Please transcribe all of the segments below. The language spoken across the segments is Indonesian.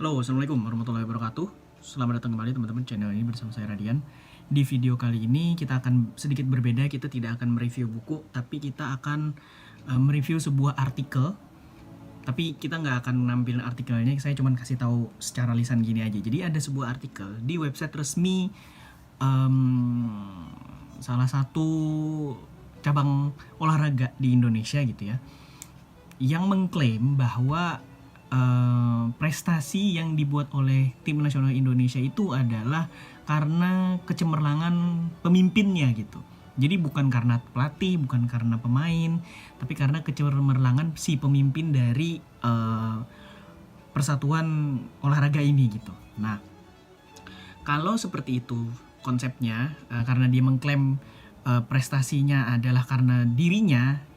Halo, assalamualaikum warahmatullahi wabarakatuh. Selamat datang kembali teman-teman channel ini bersama saya Radian. Di video kali ini kita akan sedikit berbeda. Kita tidak akan mereview buku, tapi kita akan mereview sebuah artikel. Tapi kita nggak akan nampilin artikelnya. Saya cuma kasih tahu secara lisan gini aja. Jadi ada sebuah artikel di website resmi salah satu cabang olahraga di Indonesia gitu ya, yang mengklaim bahwa prestasi yang dibuat oleh tim nasional Indonesia itu adalah karena kecemerlangan pemimpinnya gitu. Jadi bukan karena pelatih, bukan karena pemain, tapi karena kecemerlangan si pemimpin dari persatuan olahraga ini gitu. Nah, kalau seperti itu konsepnya, karena dia mengklaim prestasinya adalah karena dirinya,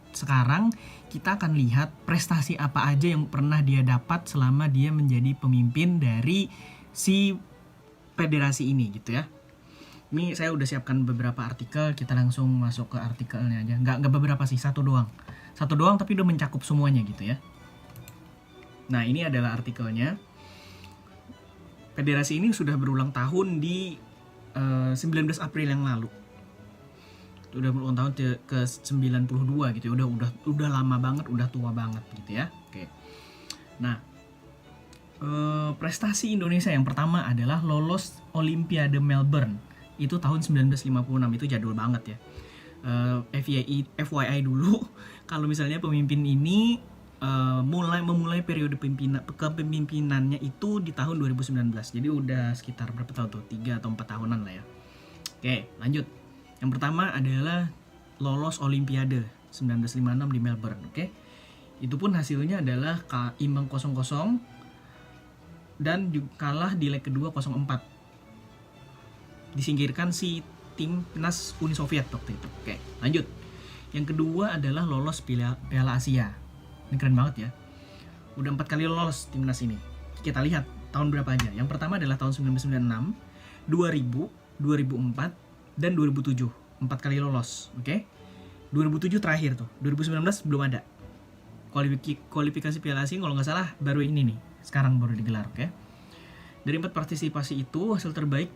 sekarang kita akan lihat prestasi apa aja yang pernah dia dapat selama dia menjadi pemimpin dari si federasi ini gitu ya. Ini saya udah siapkan beberapa artikel, kita langsung masuk ke artikelnya aja. Nggak beberapa sih, satu doang tapi udah mencakup semuanya gitu ya. Nah, ini adalah artikelnya. Federasi ini sudah berulang tahun di 19 April yang lalu. Udah berulang tahun ke 92 gitu ya. Udah lama banget, udah tua banget gitu ya. Oke. Nah, prestasi Indonesia yang pertama adalah lolos Olimpiade Melbourne. Itu tahun 1956, itu jadul banget ya. FYI dulu, kalau misalnya pemimpin ini memulai periode kepemimpinannya itu di tahun 2019. Jadi udah sekitar berapa tahun tuh? 3 atau 4 tahunan lah ya. Oke, lanjut. Yang pertama adalah lolos Olimpiade 1956 di Melbourne, oke? Itu pun hasilnya adalah imbang 0-0 dan kalah di leg kedua 0-4. Disingkirkan si timnas Uni Soviet waktu itu. Oke, lanjut. Yang kedua adalah lolos Piala Asia. Ini keren banget ya. Udah 4 kali lolos timnas ini. Kita lihat tahun berapa aja. Yang pertama adalah tahun 1996, 2000, 2004, dan 2007, 4 kali lolos, oke? 2007 terakhir tuh, 2019 belum ada. Kualifikasi Piala Asia kalau nggak salah baru ini nih, sekarang baru digelar, oke? Dari 4 partisipasi itu, hasil terbaik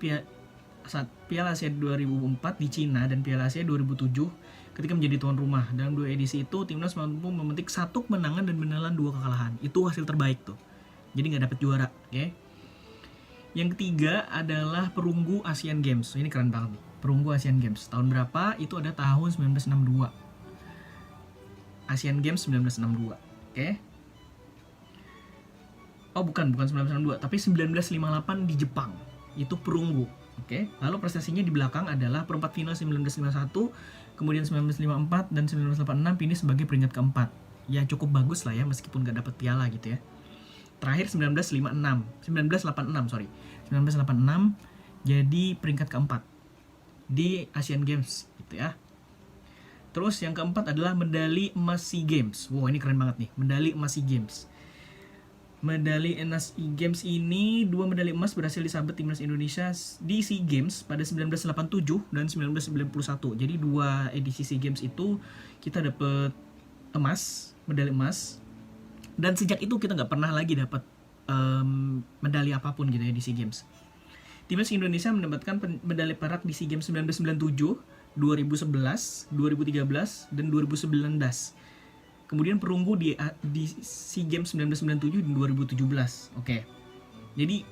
Piala Asia 2004 di Cina dan Piala Asia 2007 ketika menjadi tuan rumah. Dalam 2 edisi itu, timnas mampu memetik 1 kemenangan dan menelan 2 kekalahan. Itu hasil terbaik tuh, jadi nggak dapet juara, oke? Yang ketiga adalah perunggu Asian Games. Ini keren banget nih. Perunggu Asian Games. Tahun berapa? Itu ada tahun 1962. Asian Games 1962. Oke. Oh, bukan 1962, tapi 1958 di Jepang. Itu perunggu. Oke. Lalu prestasinya di belakang adalah perempat final 1951, kemudian 1954 dan 1986 ini sebagai peringkat keempat. Ya cukup bagus lah ya, meskipun gak dapat piala gitu ya. Terakhir 1986 jadi peringkat keempat di Asian Games gitu ya. Terus yang keempat adalah medali emas SEA Games. Wow, ini keren banget nih, medali emas SEA Games. Medali emas SEA Games ini 2 medali emas berhasil disabet timnas Indonesia di SEA Games pada 1987 dan 1991. Jadi 2 edisi SEA Games itu kita dapet medali emas. Dan sejak itu kita nggak pernah lagi dapat medali apapun gitu ya di SEA Games. Timnas Indonesia mendapatkan medali perak di SEA Games 1997, 2011, 2013, dan 2019. Kemudian perunggu di SEA Games 1997 dan 2017. Oke. Jadi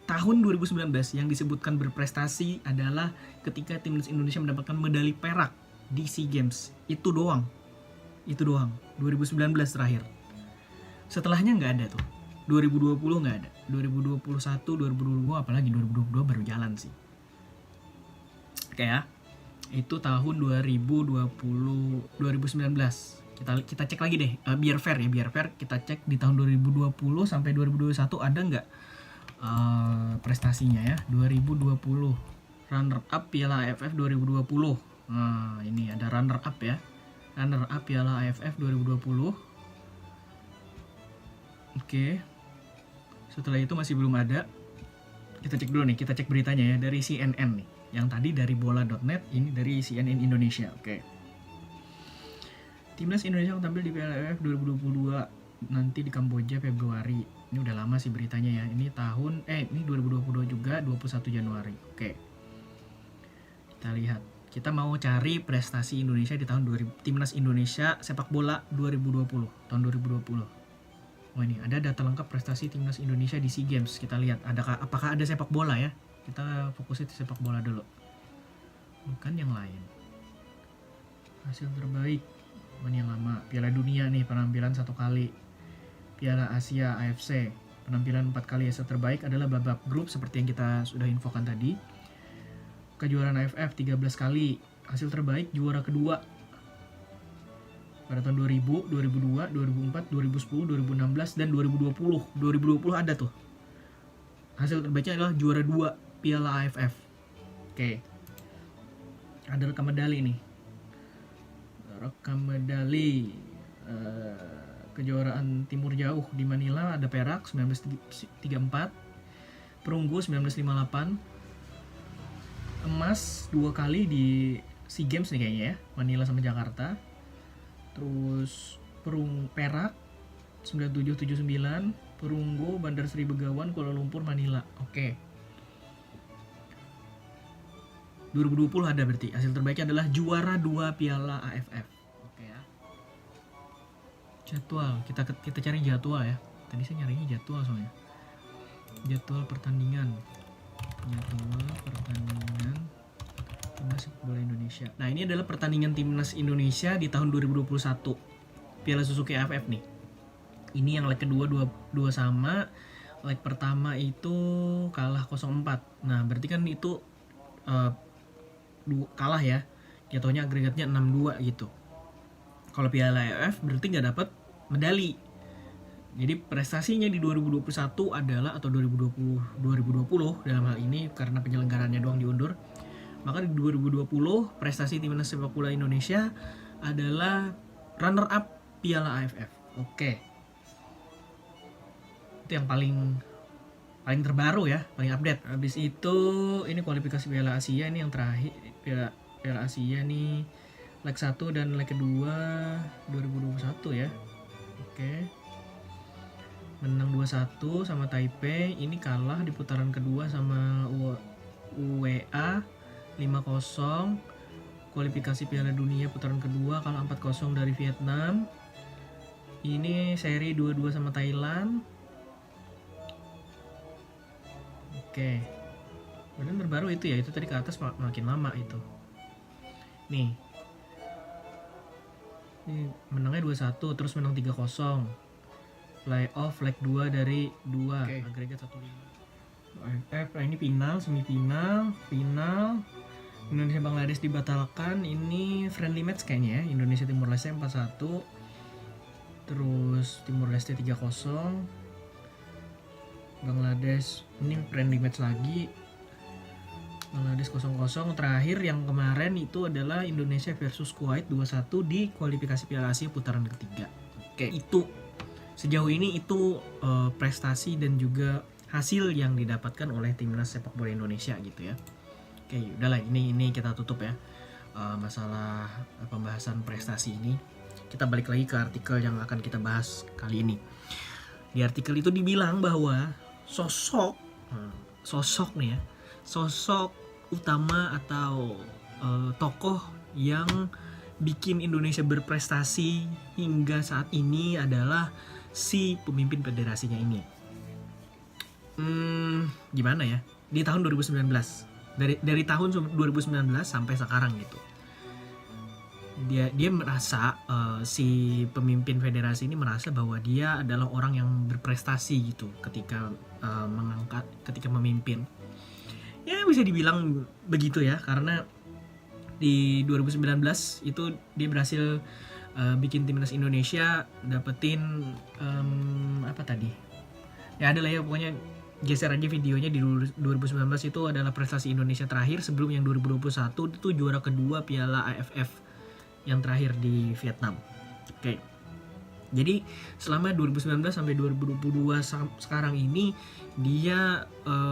tahun 2019 yang disebutkan berprestasi adalah ketika timnas Indonesia mendapatkan medali perak di SEA Games. Itu doang. 2019 terakhir. Setelahnya nggak ada tuh. 2020 nggak ada. 2021, 2022, apalagi 2022 baru jalan sih. Oke ya. Itu tahun 2019. Kita cek lagi deh. Biar fair kita cek di tahun 2020 sampai 2021 ada nggak prestasinya ya. 2020 runner up Piala AFF 2020. Nah, ini ada runner up ya. Runner up Piala AFF 2020. Oke. Setelah itu masih belum ada. Kita cek dulu nih, kita cek beritanya ya dari CNN nih. Yang tadi dari bola.net, ini dari CNN Indonesia. Oke. Timnas Indonesia akan tampil di Piala AFF 2022 nanti di Kamboja Februari. Ini udah lama sih beritanya ya. Ini ini 2022 juga, 21 Januari. Oke. Kita lihat. Kita mau cari prestasi Indonesia di tahun 2000, Timnas Indonesia sepak bola 2020, tahun 2020. Oh, ini ada data lengkap prestasi Timnas Indonesia di SEA Games. Kita lihat apakah ada sepak bola ya. Kita fokusnya di sepak bola dulu. Bukan yang lain. Hasil terbaik. Mana yang lama? Piala Dunia nih, penampilan 1 kali. Piala Asia AFC, penampilan 4 kali. Hasil terbaik adalah babak grup seperti yang kita sudah infokan tadi. Kejuaraan AFF 13 kali. Hasil terbaik juara kedua pada tahun 2000, 2002, 2004, 2010, 2016, dan 2020. 2020 ada tuh. Hasil terbaiknya adalah juara 2 Piala AFF. Oke. Ada rekam medali nih. Rekam medali kejuaraan Timur Jauh di Manila ada perak 1934, perunggu 1958, emas 2 kali di SEA Games nih kayaknya ya, Manila sama Jakarta. Terus perak 9779, perunggu Bandar Sri Begawan, Kuala Lumpur, Manila. Oke. 2020 ada berarti. Hasil terbaiknya adalah juara 2 Piala AFF. Oke ya. Jadwal, kita cari jadwal ya. Tadi saya nyarinya jadwal soalnya. Jadwal pertandingan Timnas Sepak Bola Indonesia. Nah, ini adalah pertandingan Timnas Indonesia di tahun 2021 Piala Suzuki AFF nih. Ini yang leg kedua 2 sama. Leg pertama itu kalah 0-4. Nah, berarti kan itu kalah ya. Jatuhnya agregatnya 6-2 gitu. Kalau Piala AFF berarti nggak dapat medali. Jadi prestasinya di 2021 adalah, atau 2020 dalam hal ini karena penyelenggarannya doang diundur, maka di 2020 prestasi Timnas Sepak Bola Indonesia adalah runner up Piala AFF. Oke. Itu yang paling terbaru ya, paling update. Habis itu ini kualifikasi Piala Asia, ini yang terakhir, Piala Asia nih leg 1 dan leg kedua 2021 ya. Oke. Menang 2-1 sama Taipei. Ini kalah di putaran kedua sama UEA 5-0. Kualifikasi Piala Dunia putaran kedua kalah 4-0 dari Vietnam. Ini seri 2-2 sama Thailand. Oke. Kemudian terbaru itu ya, itu tadi ke atas makin lama itu. Nih. Ini menangnya 2-1 terus menang 3-0. Playoff leg 2 dari 2. Okay. Agregat 1-5. AFF, ini final, semifinal, final. Indonesia Bangladesh dibatalkan. Ini friendly match kayaknya ya. Indonesia Timur Leste 4-1. Terus Timur Leste 3-0. Bangladesh ini friendly match lagi. Bangladesh 0-0. Terakhir yang kemarin itu adalah Indonesia versus Kuwait 2-1 di kualifikasi Piala Asia putaran ketiga. Oke, itu sejauh ini itu prestasi dan juga hasil yang didapatkan oleh Timnas Sepak Bola Indonesia gitu ya. Oke, udahlah ini kita tutup ya masalah pembahasan prestasi ini. Kita balik lagi ke artikel yang akan kita bahas kali ini. Di artikel itu dibilang bahwa sosok utama atau tokoh yang bikin Indonesia berprestasi hingga saat ini adalah si pemimpin federasinya ini. Gimana ya? Di tahun 2019, dari tahun 2019 sampai sekarang gitu. Dia merasa si pemimpin federasi ini merasa bahwa dia adalah orang yang berprestasi gitu ketika memimpin. Ya bisa dibilang begitu ya, karena di 2019 itu dia berhasil bikin timnas Indonesia dapetin apa tadi? Ya adalah ya, pokoknya geser aja videonya. Di 2019 itu adalah prestasi Indonesia terakhir sebelum yang 2021 itu juara kedua Piala AFF yang terakhir di Vietnam. Oke. Jadi selama 2019 sampai 2022 sekarang ini dia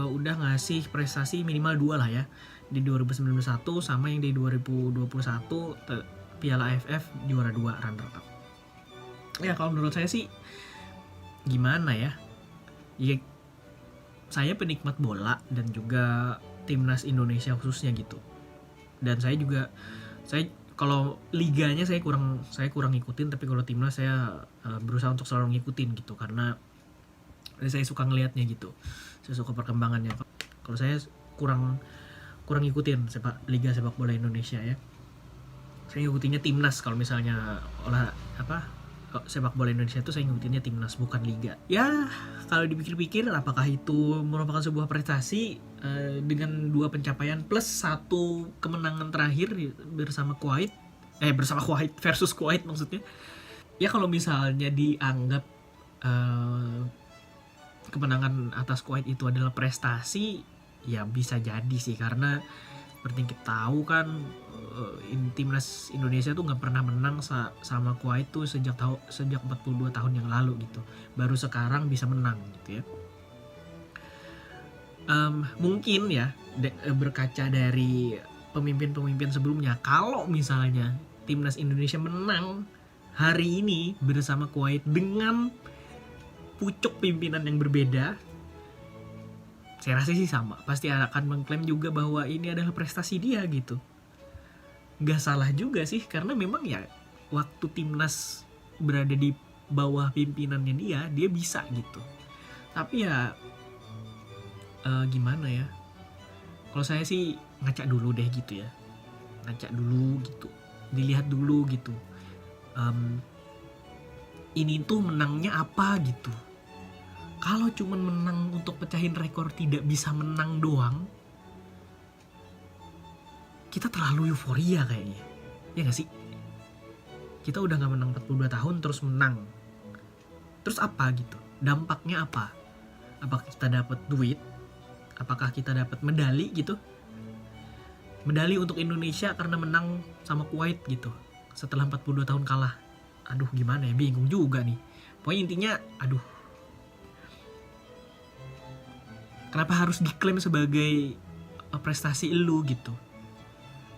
udah ngasih prestasi minimal 2 lah ya. Di 2019 sama yang di 2021 Piala AFF juara 2 runner up. Ya kalau menurut saya sih gimana ya? Ya, saya penikmat bola dan juga timnas Indonesia khususnya gitu. Dan saya kalau liganya saya kurang ngikutin, tapi kalau timnas saya berusaha untuk selalu ngikutin gitu, karena saya suka ngelihatnya gitu. Saya suka perkembangannya. Kalau saya kurang ngikutin liga sepak bola Indonesia ya. Saya ngikutinnya timnas kalau misalnya sepak bola Indonesia itu saya ngikutinnya timnas, bukan liga. Ya, kalau dipikir-pikir apakah itu merupakan sebuah prestasi dengan 2 pencapaian plus 1 kemenangan terakhir bersama Kuwait versus Kuwait maksudnya. Ya kalau misalnya dianggap kemenangan atas Kuwait itu adalah prestasi, ya bisa jadi sih, karena seperti yang kita tahu kan timnas Indonesia tuh nggak pernah menang sama Kuwait tuh sejak 42 tahun yang lalu gitu. Baru sekarang bisa menang gitu ya. Mungkin ya berkaca dari pemimpin-pemimpin sebelumnya, kalau misalnya timnas Indonesia menang hari ini bersama Kuwait dengan pucuk pimpinan yang berbeda, saya rasa sih sama, pasti akan mengklaim juga bahwa ini adalah prestasi dia gitu. Gak salah juga sih, karena memang ya waktu timnas berada di bawah pimpinannya dia bisa gitu. Tapi ya gimana ya, kalau saya sih ngacak dulu deh gitu ya, dilihat dulu gitu, ini tuh menangnya apa gitu. Kalau cuma menang untuk pecahin rekor, tidak bisa menang doang, kita terlalu euforia kayaknya. Ya gak sih? Kita udah gak menang 42 tahun terus menang. Terus apa gitu? Dampaknya apa? Apakah kita dapat duit? Apakah kita dapat medali gitu? Medali untuk Indonesia karena menang sama Kuwait gitu, setelah 42 tahun kalah. Aduh gimana ya, bingung juga nih. Pokoknya intinya, kenapa harus diklaim sebagai prestasi elu gitu?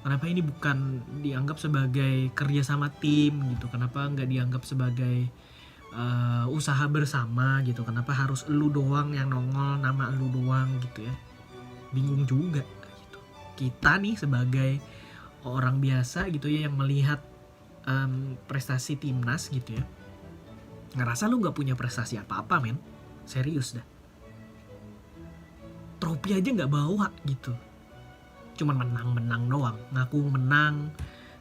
Kenapa ini bukan dianggap sebagai kerja sama tim gitu? Kenapa nggak dianggap sebagai usaha bersama gitu? Kenapa harus elu doang yang nongol, nama elu doang gitu ya? Bingung juga gitu. Kita nih sebagai orang biasa gitu ya, yang melihat prestasi timnas gitu ya, ngerasa lu nggak punya prestasi apa-apa men, serius dah. Trofi aja nggak bawa gitu, cuman menang doang, ngaku menang,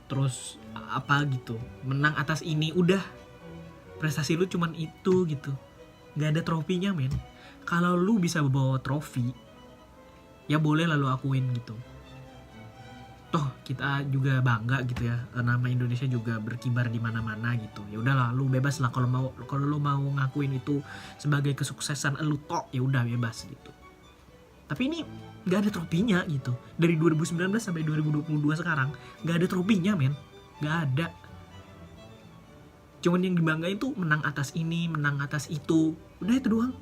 terus apa gitu, menang atas ini, udah prestasi lu cuman itu gitu, nggak ada trofinya men. Kalau lu bisa bawa trofi, ya boleh lah lu akuin gitu. Toh kita juga bangga gitu ya, nama Indonesia juga berkibar di mana-mana gitu. Ya udahlah, lu bebas lah kalau lu mau ngakuin itu sebagai kesuksesan lu tok, ya udah bebas gitu. Tapi ini gak ada trofinya gitu. Dari 2019 sampai 2022 sekarang gak ada trofinya men. Gak ada. Cuman yang dibanggain tuh menang atas ini, menang atas itu. Udah itu doang.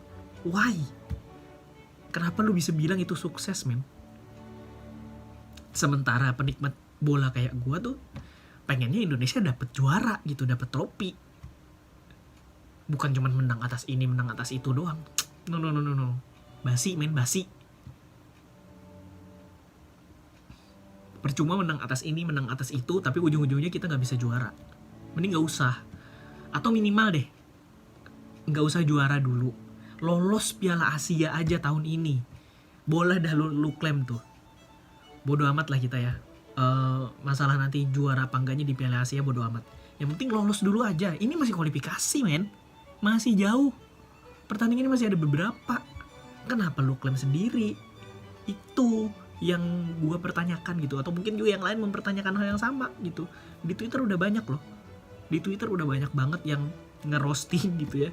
Why? Kenapa lu bisa bilang itu sukses men? Sementara penikmat bola kayak gua tuh pengennya Indonesia dapet juara gitu, dapet trofi. Bukan cuman menang atas ini, menang atas itu doang. No. Basi men, basi. Percuma menang atas ini, menang atas itu, tapi ujung-ujungnya kita gak bisa juara. Mending gak usah. Atau minimal deh, gak usah juara dulu, lolos Piala Asia aja tahun ini. Boleh dah lu klaim tuh. Bodo amat lah kita ya. Masalah nanti juara apa enggaknya di Piala Asia bodo amat. Yang penting lolos dulu aja. Ini masih kualifikasi men. Masih jauh. Pertandingan masih ada beberapa. Kenapa lu klaim sendiri? Itu yang gue pertanyakan gitu. Atau mungkin juga yang lain mempertanyakan hal yang sama gitu. Di Twitter udah banyak loh. Di Twitter udah banyak banget yang ngerosting gitu ya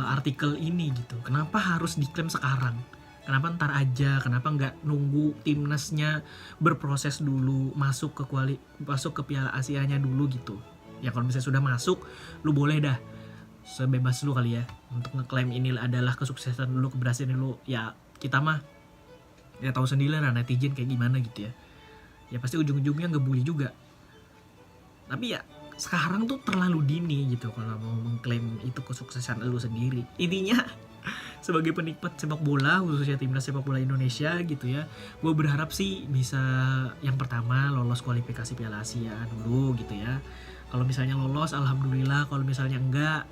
artikel ini gitu. Kenapa harus diklaim sekarang? Kenapa ntar aja? Kenapa nggak nunggu timnasnya berproses dulu, masuk ke Piala Asianya dulu gitu? Ya kalau misalnya sudah masuk, lu boleh dah sebebas lu kali ya untuk ngeklaim ini adalah kesuksesan lu, keberhasilan lu. Ya kita mah ya tahu sendiri lah netizen kayak gimana gitu ya. Ya pasti ujung-ujungnya ngebully juga. Tapi ya sekarang tuh terlalu dini gitu kalau mau mengklaim itu kesuksesan lu sendiri. Intinya sebagai penikmat sepak bola, khususnya timnas sepak bola Indonesia gitu ya, gue berharap sih bisa yang pertama lolos kualifikasi Piala Asia dulu gitu ya. Kalau misalnya lolos, alhamdulillah. Kalau misalnya enggak,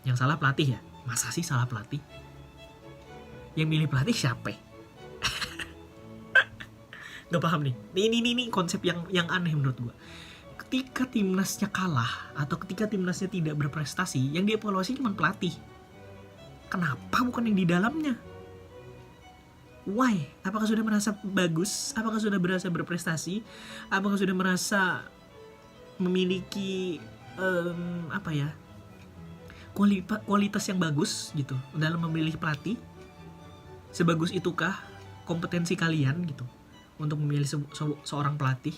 yang salah pelatih ya. Masa sih salah pelatih? Yang milih pelatih siapa? Gak paham nih. Ini konsep yang aneh menurut gue. Ketika timnasnya kalah atau ketika timnasnya tidak berprestasi, yang dievaluasi cuma pelatih. Kenapa bukan yang di dalamnya? Why? Apakah sudah merasa bagus? Apakah sudah merasa berprestasi? Apakah sudah merasa memiliki kualitas yang bagus gitu dalam memilih pelatih? Sebagus itukah kompetensi kalian gitu untuk memilih seorang pelatih?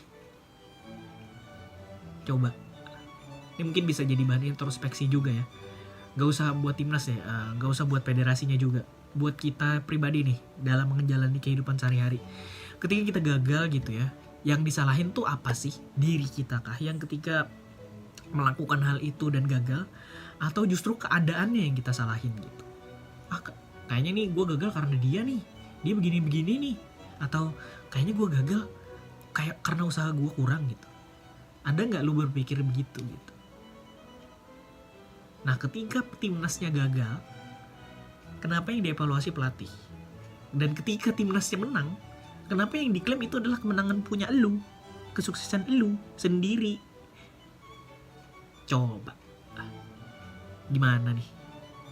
Coba, ini mungkin bisa jadi bahan introspeksi juga ya. Gak usah buat timnas ya, gak usah buat federasinya juga, buat kita pribadi nih dalam menjalani kehidupan sehari-hari. Ketika kita gagal gitu ya, yang disalahin tuh apa sih? Diri kita kah yang ketika melakukan hal itu dan gagal, atau justru keadaannya yang kita salahin gitu? Kayaknya nih gue gagal karena dia begini-begini nih, atau kayaknya gue gagal kayak karena usaha gue kurang gitu. Ada nggak lu berpikir begitu gitu? Nah, ketika timnasnya gagal, kenapa yang dievaluasi pelatih? Dan ketika timnasnya menang, kenapa yang diklaim itu adalah kemenangan punya elu, kesuksesan elu sendiri? Coba, gimana nih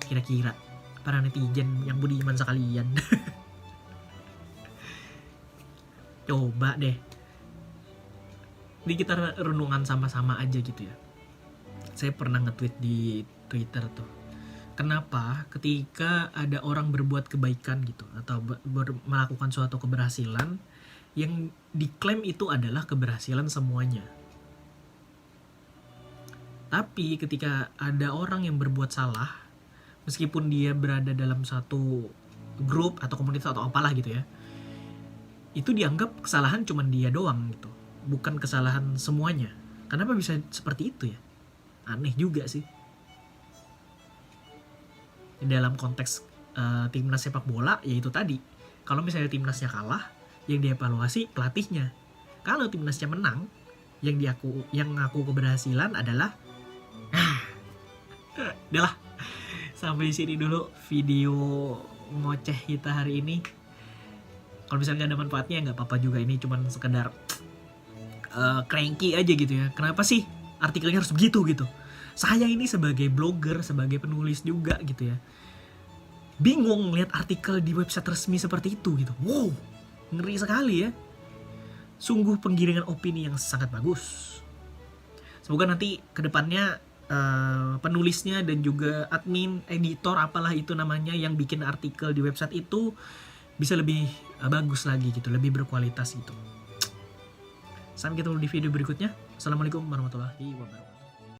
kira-kira para netizen yang budiman sekalian? Coba deh, ini kita renungan sama-sama aja gitu ya. Saya pernah nge-tweet di Twitter tuh, kenapa ketika ada orang berbuat kebaikan gitu atau melakukan suatu keberhasilan, yang diklaim itu adalah keberhasilan semuanya. Tapi ketika ada orang yang berbuat salah, meskipun dia berada dalam satu grup atau komunitas atau apalah gitu ya, itu dianggap kesalahan cuma dia doang gitu, bukan kesalahan semuanya. Kenapa bisa seperti itu ya? Aneh juga sih. Dalam konteks timnas sepak bola, yaitu tadi, kalau misalnya timnasnya kalah, yang dievaluasi pelatihnya. Kalau timnasnya menang, yang ngaku keberhasilan adalah udahlah, sampai di sini dulu video ngoceh kita hari ini. Kalau misalnya gak ada manfaatnya nggak apa-apa juga, ini cuman sekedar cranky aja gitu ya. Kenapa sih artikelnya harus begitu gitu? Saya ini sebagai blogger, sebagai penulis juga gitu ya, bingung lihat artikel di website resmi seperti itu gitu. Wow, ngeri sekali ya. Sungguh penggiringan opini yang sangat bagus. Semoga nanti kedepannya penulisnya dan juga admin, editor, apalah itu namanya, yang bikin artikel di website itu bisa lebih bagus lagi gitu, lebih berkualitas gitu. Sampai ketemu di video berikutnya. Assalamualaikum warahmatullahi wabarakatuh.